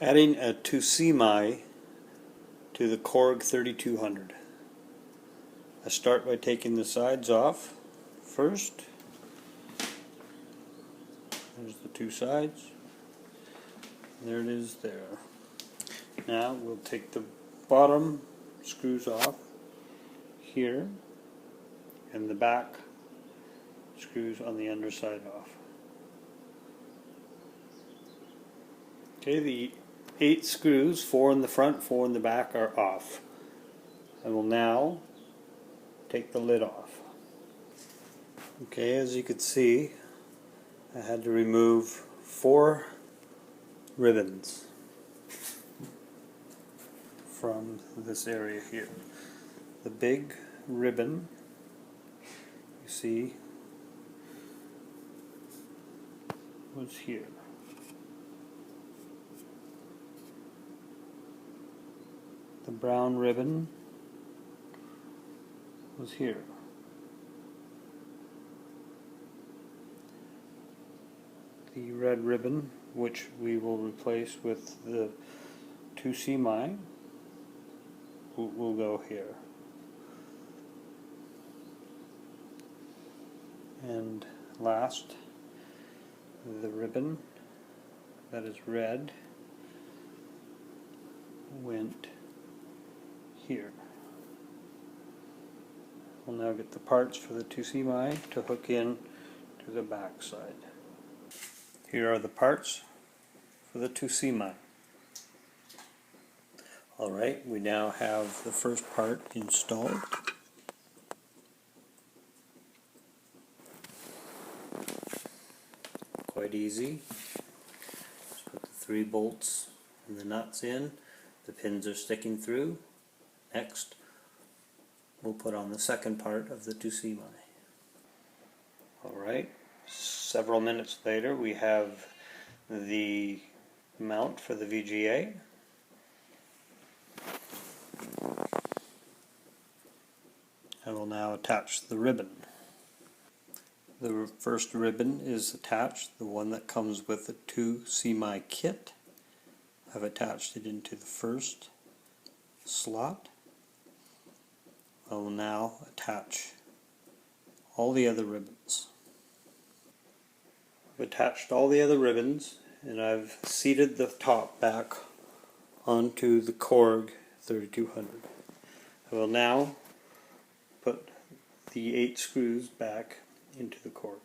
Adding a 2C to the Korg 3200. I start by taking the sides off first. There's the two sides. There it is there. Now we'll take the bottom screws off here and the back screws on the underside off. Okay, the 8 screws, 4 in the front, 4 in the back, are off. I will now take the lid off. Okay, as you can see, I had to remove 4 ribbons from this area here. The big ribbon, you see, was here. The brown ribbon was here. The red ribbon, which we will replace with the 2C will go here. And last, the ribbon that is red went here. We'll now get the parts for the 2C to hook in to the back side. Here are the parts for the 2C. Alright, we now have the first part installed. Quite easy. Just put the 3 bolts and the nuts in. The pins are sticking through. Next, we'll put on the second part of the 2C. Alright, several minutes later we have the mount for the VGA. I will now attach the ribbon. The first ribbon is attached, the one that comes with the 2C kit. I've attached it into the first slot. I will now attach all the other ribbons. I've attached all the other ribbons and I've seated the top back onto the Korg 3200. I will now put the 8 screws back into the Korg.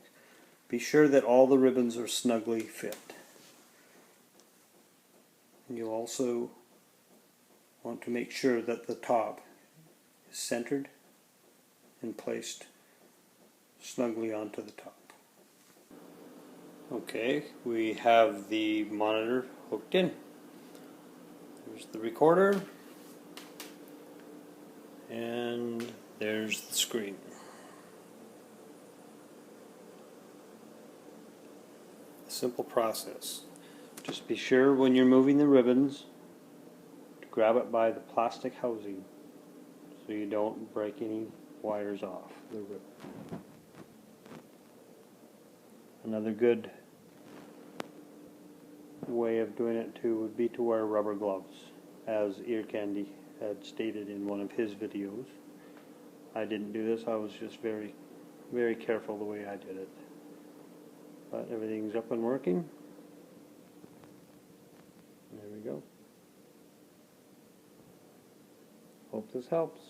Be sure that all the ribbons are snugly fit. And you'll also want to make sure that the top is centered and placed snugly onto the top. Okay, we have the monitor hooked in. There's the recorder and there's the screen. A simple process. Just be sure when you're moving the ribbons to grab it by the plastic housing so you don't break any wires off the ribbon. Another good way of doing it too would be to wear rubber gloves, as Ear Candy had stated in one of his videos. I didn't do this, I was just very careful the way I did it. But everything's up and working. There we go. Hope this helps.